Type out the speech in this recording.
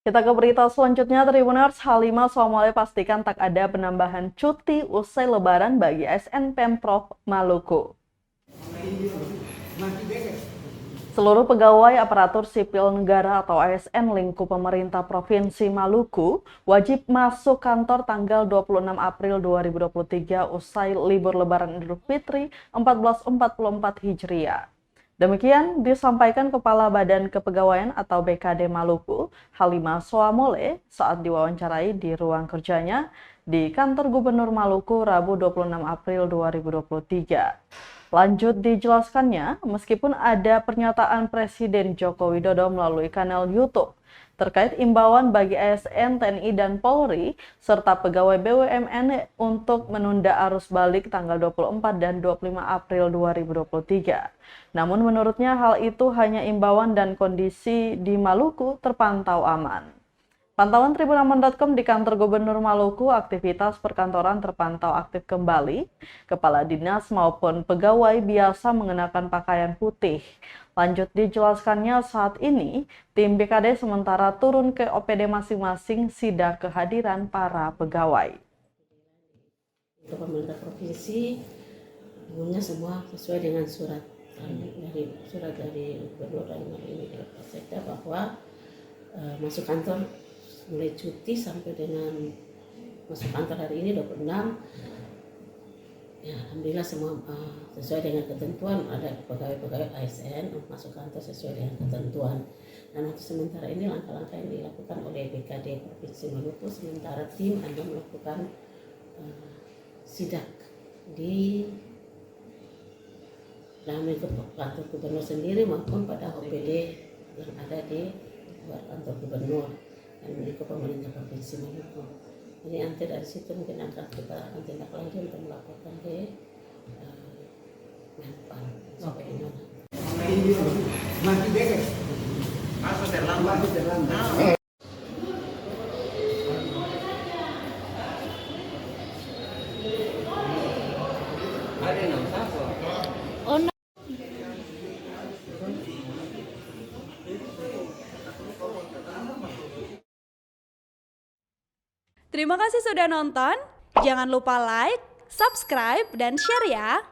Kita ke berita selanjutnya, Tribuners, H5 Somale pastikan tak ada penambahan cuti usai lebaran bagi ASN Pemprov Maluku. Seluruh pegawai aparatur sipil negara atau ASN lingkup pemerintah Provinsi Maluku wajib masuk kantor tanggal 26 April 2023 usai libur lebaran Idul Fitri 1444 Hijriah. Demikian disampaikan Kepala Badan Kepegawaian atau BKD Maluku, H5 Soamole, saat diwawancarai di ruang kerjanya di kantor Gubernur Maluku Rabu 26 April 2023. Lanjut dijelaskannya, meskipun ada pernyataan Presiden Joko Widodo melalui kanal YouTube terkait imbauan bagi ASN, TNI, dan Polri, serta pegawai BUMN untuk menunda arus balik tanggal 24 dan 25 April 2023. Namun menurutnya hal itu hanya imbauan dan kondisi di Maluku terpantau aman. Pantauan Tribunamon.com di kantor Gubernur Maluku, aktivitas perkantoran terpantau aktif kembali. Kepala dinas maupun pegawai biasa mengenakan pakaian putih. Lanjut dijelaskannya, saat ini tim BKD sementara turun ke OPD masing-masing sidak kehadiran para pegawai. Untuk pemerintah provinsi, umumnya semua sesuai dengan surat dari Gubernur dan ini Sekda bahwa masuk kantor mulai cuti sampai dengan masuk kantor hari ini 26. Ya, alhamdulillah semua sesuai dengan ketentuan. Ada pegawai-pegawai ASN masuk kantor sesuai dengan ketentuan. Dan untuk sementara ini langkah-langkah yang dilakukan oleh BKD Provinsi Maluku, sementara tim ada melakukan sidak di dalam lingkup kantor gubernur sendiri maupun pada OPD yang ada di luar kantor gubernur dan lingkup pemerintah Provinsi Maluku. Jadi nanti dari situ mungkin akan kita tindak lanjut untuk melaporkan ke Menpan sampai di mana. Masih beres. Masuk terlambat. Ada yang apa? Oh, no. Terima kasih sudah nonton. Jangan lupa like, subscribe, dan share ya.